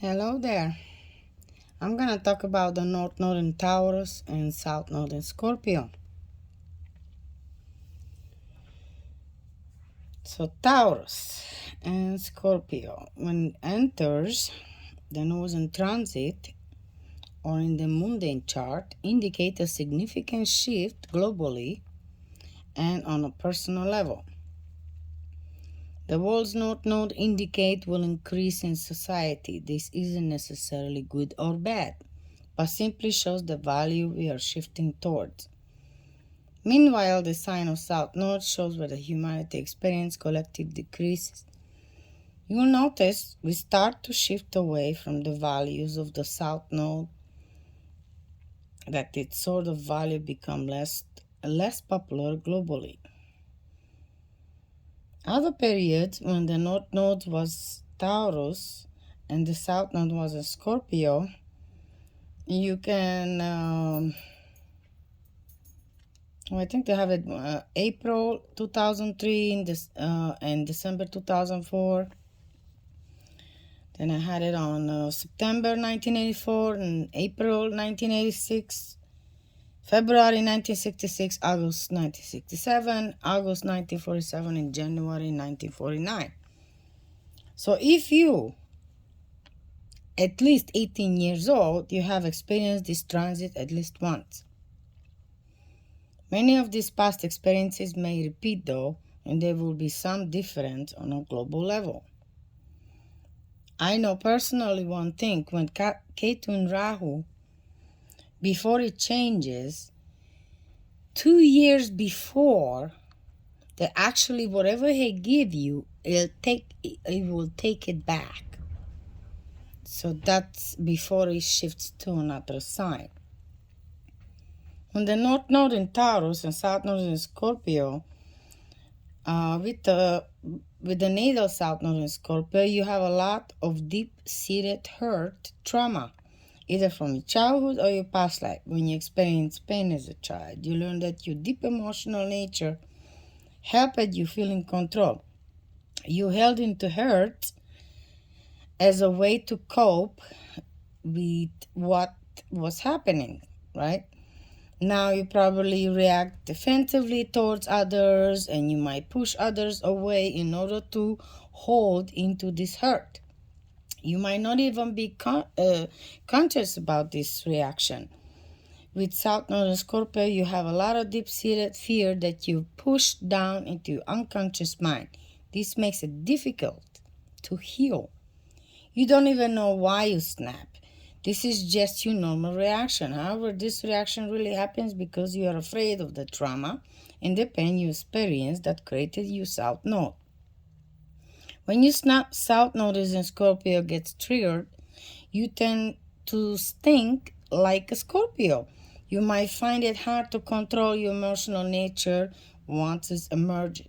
Hello there. I'm going to talk about the North Node in Taurus and South Node in Scorpio. So Taurus and Scorpio, when it enters the northern transit or in the mundane chart, indicate a significant shift globally and on a personal level. The world's North Node indicate will increase in society. This isn't necessarily good or bad, but simply shows the value we are shifting towards. Meanwhile, the sign of South Node shows where the humanity experience collective decreases. You will notice we start to shift away from the values of the South Node, that its sort of value become less popular globally. Other periods when the North Node was Taurus and the South Node was a Scorpio, you can I think they have it April 2003 and December 2004. Then I had it on September 1984 and April 1986, February 1966, August 1967, August 1947, and January 1949. So if you at least 18 years old, you have experienced this transit at least once. Many of these past experiences may repeat though, and there will be some difference on a global level. I know personally one thing, when Ketu and Rahu, before it changes, 2 years before, that actually whatever he give you, it will take it back. So that's before it shifts to another sign. When the North Node in Taurus and South Node in Scorpio, with the natal South Node in Scorpio, you have a lot of deep-seated hurt, trauma, either from your childhood or your past life. When you experience pain as a child, you learn that your deep emotional nature helped you feel in control. You held into hurt as a way to cope with what was happening, right? Now you probably react defensively towards others, and you might push others away in order to hold into this hurt. You might not even be conscious about this reaction. With South Node and Scorpio, you have a lot of deep-seated fear that you push down into your unconscious mind. This makes it difficult to heal. You don't even know why you snap. This is just your normal reaction. However, this reaction really happens because you are afraid of the trauma and the pain you experienced that created your South Node. When your South Node is in Scorpio gets triggered, you tend to think like a Scorpio. You might find it hard to control your emotional nature once it's emerged.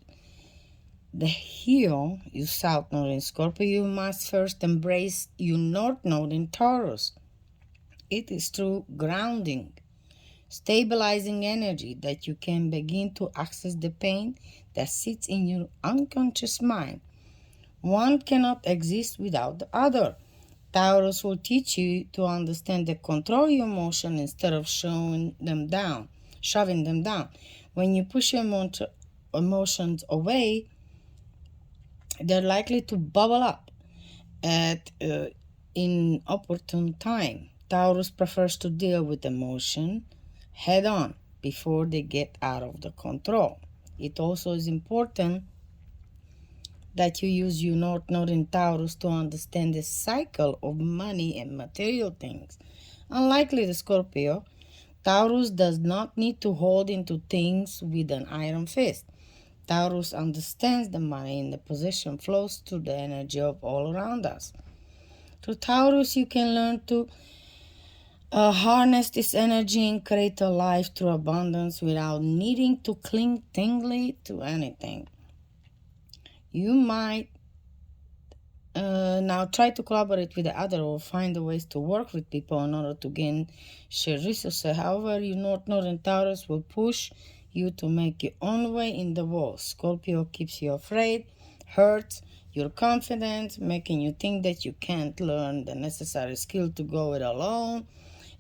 To heal your South Node in Scorpio, you must first embrace your North Node in Taurus. It is through grounding, stabilizing energy that you can begin to access the pain that sits in your unconscious mind. One cannot exist without the other. Taurus will teach you to understand and control your emotion instead of shoving them down. When you push your emotions away, they're likely to bubble up at inopportune time. Taurus prefers to deal with emotion head on before they get out of the control. It also is important that you use your North Node in Taurus to understand the cycle of money and material things. Unlike the Scorpio, Taurus does not need to hold into things with an iron fist. Taurus understands the money and the possession flows through the energy of all around us. Through Taurus, you can learn to harness this energy and create a life through abundance without needing to cling tingly to anything. You might now try to collaborate with the other or find ways to work with people in order to gain shared resources. However, your North Node and Taurus will push you to make your own way in the world. Scorpio keeps you afraid, hurt, your confidence, making you think that you can't learn the necessary skill to go it alone.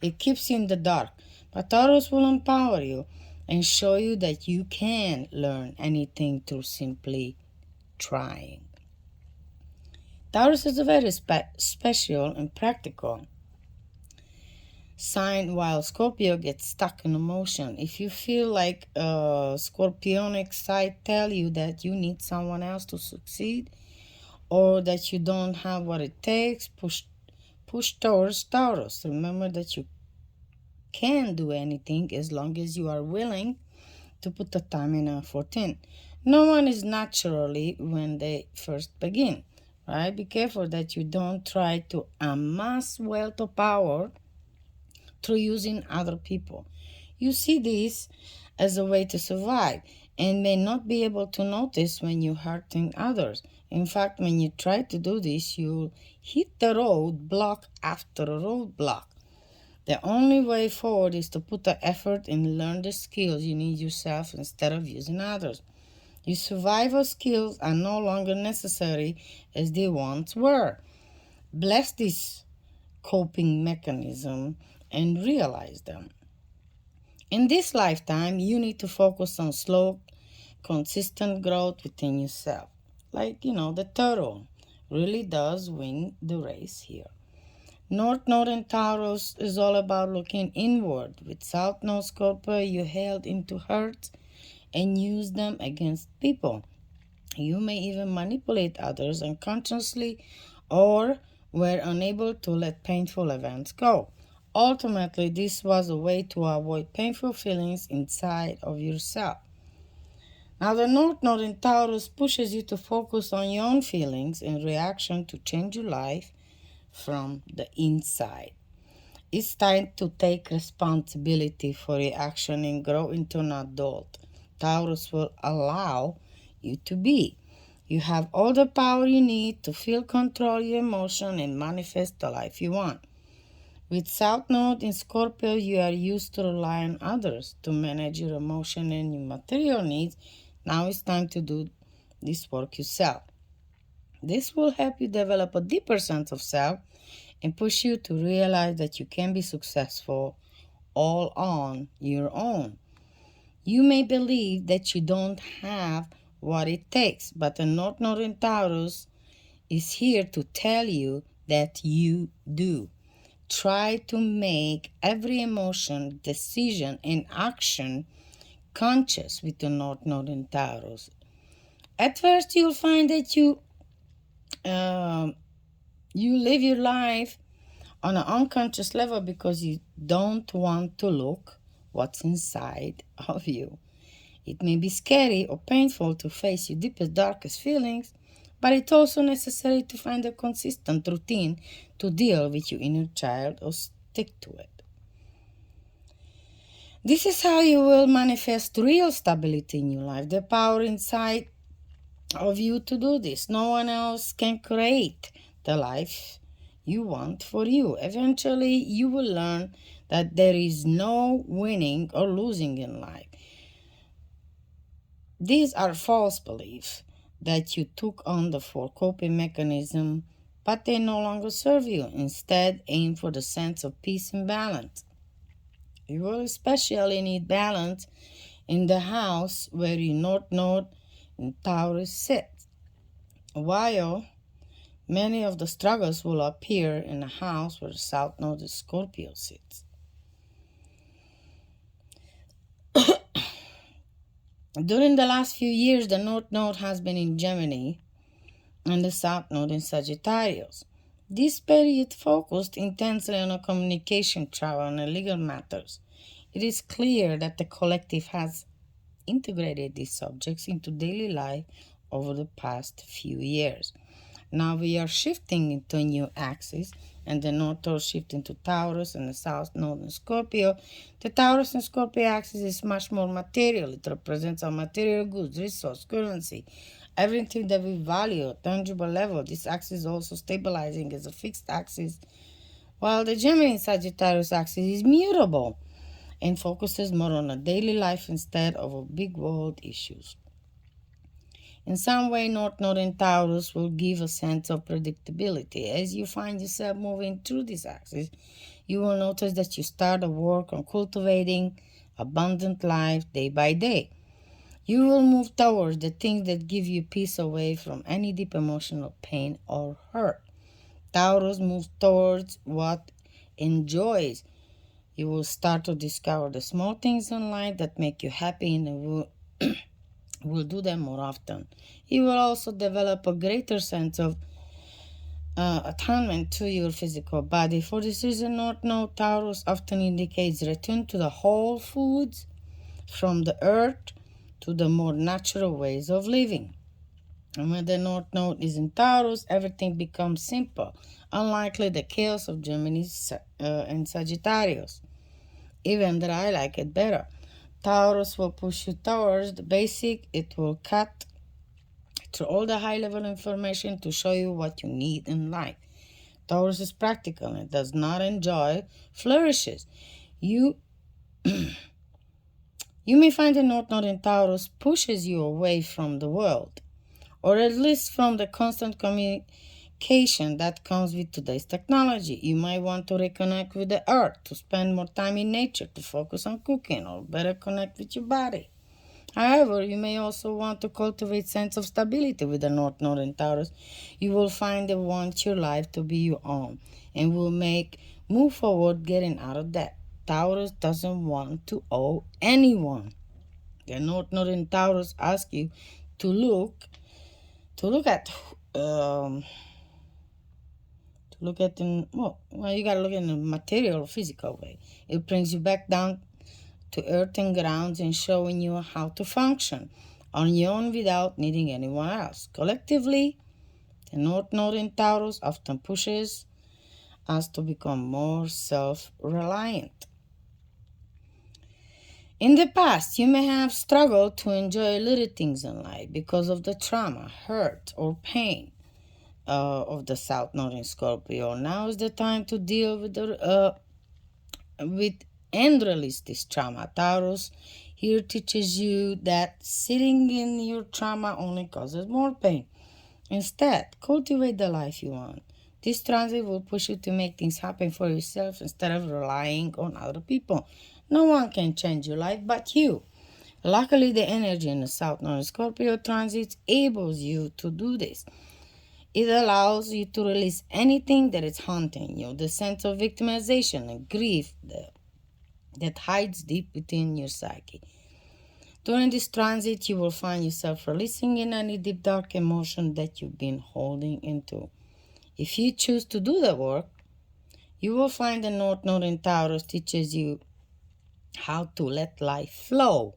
It keeps you in the dark. But Taurus will empower you and show you that you can learn anything through simply trying. Taurus is a very special and practical sign, while Scorpio gets stuck in emotion. If you feel like a scorpionic side tell you that you need someone else to succeed or that you don't have what it takes, push towards Taurus. Remember that you can do anything as long as you are willing to put the time and effort in. No one is naturally when they first begin, right? Be careful that you don't try to amass wealth or power through using other people. You see this as a way to survive and may not be able to notice when you're hurting others. In fact, when you try to do this, you'll hit the roadblock after a roadblock. The only way forward is to put the effort and learn the skills you need yourself instead of using others. Your survival skills are no longer necessary as they once were. Bless this coping mechanism and realize them. In this lifetime, you need to focus on slow, consistent growth within yourself. Like, the turtle really does win the race here. North Node in Taurus is all about looking inward. With South Node Scorpio, you held into hurts and use them against people. You may even manipulate others unconsciously or were unable to let painful events go. Ultimately, this was a way to avoid painful feelings inside of yourself. Now, the North Node in Taurus pushes you to focus on your own feelings and reaction to change your life from the inside. It's time to take responsibility for your action and grow into an adult. Taurus will allow you to be. You have all the power you need to feel, control your emotion, and manifest the life you want. With South Node in Scorpio, you are used to rely on others to manage your emotion and your material needs. Now it's time to do this work yourself. This will help you develop a deeper sense of self and push you to realize that you can be successful all on your own. You may believe that you don't have what it takes, but the North Node in Taurus is here to tell you that you do. Try to make every emotion, decision, and action conscious with the North Node in Taurus. At first, you'll find that you live your life on an unconscious level because you don't want to look what's inside of you. It may be scary or painful to face your deepest, darkest feelings, but it's also necessary to find a consistent routine to deal with your inner child or stick to it. This is how you will manifest real stability in your life, the power inside of you to do this. No one else can create the life you want for you. Eventually, you will learn that there is no winning or losing in life. These are false beliefs that you took on the for coping mechanism, but they no longer serve you. Instead, aim for the sense of peace and balance. You will especially need balance in the house where your North Node in Taurus sits. While many of the struggles will appear in a house where the South Node in Scorpio sits. During the last few years, the North Node has been in Gemini and the South Node in Sagittarius. This period focused intensely on communication, travel, and legal matters. It is clear that the collective has integrated these subjects into daily life over the past few years. Now we are shifting into a new axis, and the North Node shifting to Taurus and the South Node in Scorpio. The Taurus and Scorpio axis is much more material. It represents our material goods, resource, currency, everything that we value at tangible level. This axis is also stabilizing as a fixed axis, while the Gemini Sagittarius axis is mutable and focuses more on a daily life instead of big world issues. In some way, North Node in Taurus will give a sense of predictability. As you find yourself moving through this axis, you will notice that you start to work on cultivating abundant life day by day. You will move towards the things that give you peace away from any deep emotional pain or hurt. Taurus moves towards what enjoys. You will start to discover the small things in life that make you happy and will do them more often. You will also develop a greater sense of attachment to your physical body. For this reason, North Node Taurus often indicates return to the whole foods from the earth to the more natural ways of living. And when the North Node is in Taurus, everything becomes simple, unlikely the chaos of Gemini and Sagittarius. Even that I like it better. Taurus will push you towards the basic. It will cut through all the high-level information to show you what you need in life. Taurus is practical and does not enjoy flourishes. You may find the North Node in Taurus pushes you away from the world, or at least from the constant communication that comes with today's technology. You might want to reconnect with the earth, to spend more time in nature, to focus on cooking, or better connect with your body. However, you may also want to cultivate sense of stability with the North Node in Taurus. You will find that want your life to be your own and will move forward getting out of debt. Taurus doesn't want to owe anyone. The North Node in Taurus asks you to look at you gotta look in a material, physical way. It brings you back down to earth and grounds and showing you how to function on your own without needing anyone else. Collectively, the North Node in Taurus often pushes us to become more self-reliant. In the past, you may have struggled to enjoy little things in life because of the trauma, hurt, or pain of the South Node in Scorpio. Now is the time to deal with and release this trauma. Taurus here teaches you that sitting in your trauma only causes more pain. Instead, cultivate the life you want. This transit will push you to make things happen for yourself instead of relying on other people. No one can change your life but you. Luckily, the energy in the South Node Scorpio transit enables you to do this. It allows you to release anything that is haunting you, the sense of victimization and grief that hides deep within your psyche. During this transit, you will find yourself releasing in any deep, dark emotion that you've been holding into. If you choose to do the work, you will find the North Node in Taurus teaches you how to let life flow.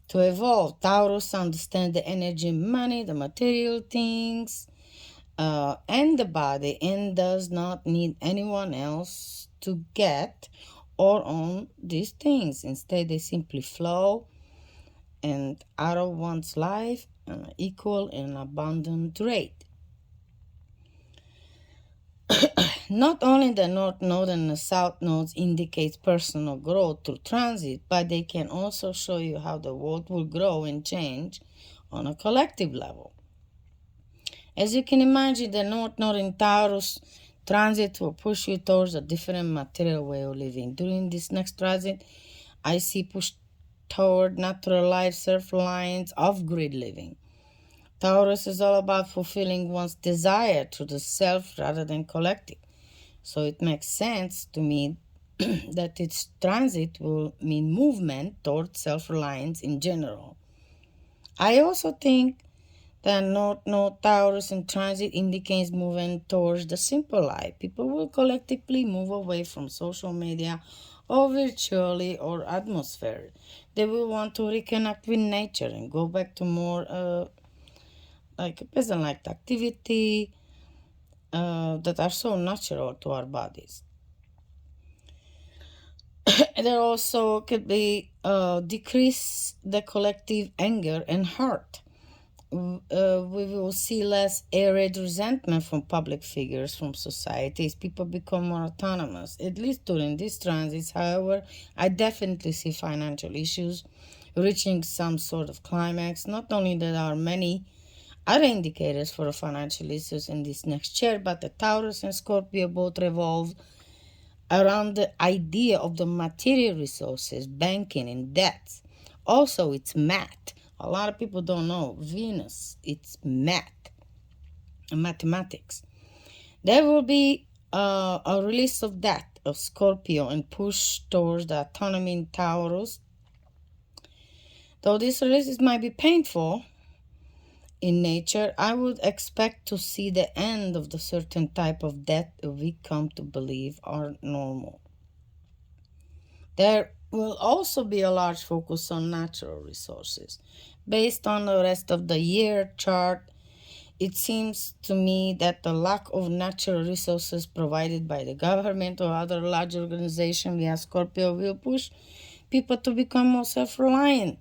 To evolve, Taurus understands the energy, money, the material things, and the body, and does not need anyone else to get or own these things. Instead, they simply flow and out of one's life at an equal and abundant rate. Not only the North Node and the South Nodes indicates personal growth through transit, but they can also show you how the world will grow and change on a collective level. As you can imagine, the North Node in Taurus transit will push you towards a different material way of living. During this next transit, I see push toward natural life, self-reliance, off-grid living. Taurus is all about fulfilling one's desire to the self rather than collective. So it makes sense to me that its transit will mean movement towards self-reliance in general. I also think that North Node Taurus in transit indicates moving towards the simple life. People will collectively move away from social media or virtually or atmosphere. They will want to reconnect with nature and go back to more like a peasant-like activity that are so natural to our bodies. There also could be decrease the collective anger and hurt. We will see less arid resentment from public figures, from societies. People become more autonomous, at least during these transits. However, I definitely see financial issues reaching some sort of climax. Not only there are many other indicators for financial issues in this next year, but the Taurus and Scorpio both revolve around the idea of the material resources, banking, and debts. Also, it's math. A lot of people don't know Venus. It's math, mathematics. There will be a release of that, of Scorpio, and push towards the autonomy in Taurus. Though these releases might be painful in nature, I would expect to see the end of the certain type of debt we come to believe are normal. There will also be a large focus on natural resources. Based on the rest of the year chart, it seems to me that the lack of natural resources provided by the government or other large organizations via Scorpio will push people to become more self-reliant,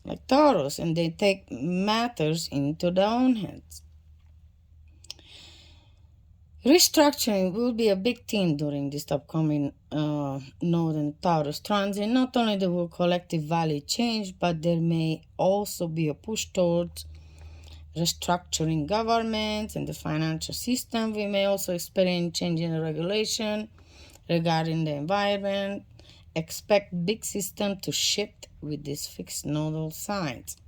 like Taurus, and they take matters into their own hands. Restructuring will be a big theme during this upcoming Node and Taurus transit. Not only there will collective value change, but there may also be a push towards restructuring governments and the financial system. We may also experience change in the regulation regarding the environment. Expect big system to shift with these fixed nodal signs.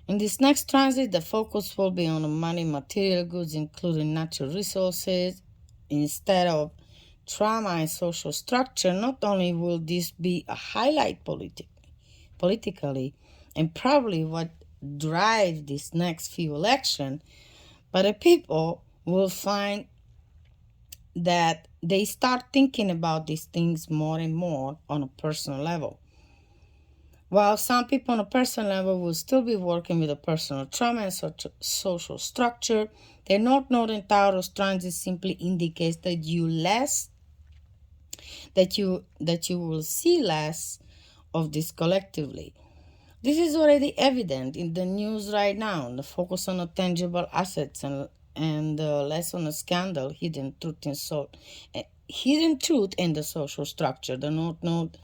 In this next transit, the focus will be on the money, material goods, including natural resources, instead of trauma and social structure. Not only will this be a highlight politically, and probably what drives this next few elections, but the people will find that they start thinking about these things more and more on a personal level. While some people on a personal level will still be working with a personal trauma and social structure, the North Node in Taurus transit simply indicates that you will see less of this collectively. This is already evident in the news right now. The focus on the tangible assets and less on the scandal, hidden truth in the social structure. The North Node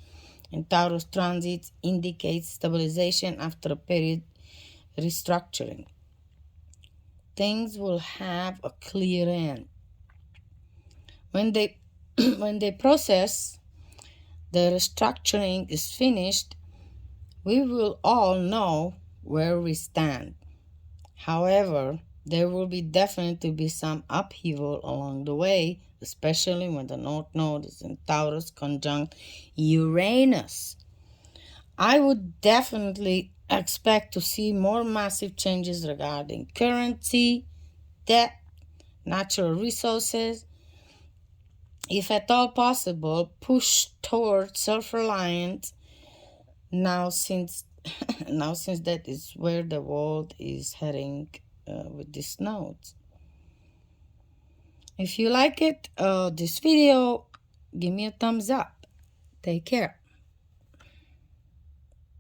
in Taurus transit indicates stabilization after a period restructuring. Things will have a clear end. When they process the restructuring is finished, we will all know where we stand. However, there will definitely be some upheaval along the way, especially when the North Node is in Taurus conjunct Uranus. I would definitely expect to see more massive changes regarding currency, debt, natural resources, if at all possible, push towards self-reliance now since that is where the world is heading with these nodes. If you like it, this video, give me a thumbs up. Take care.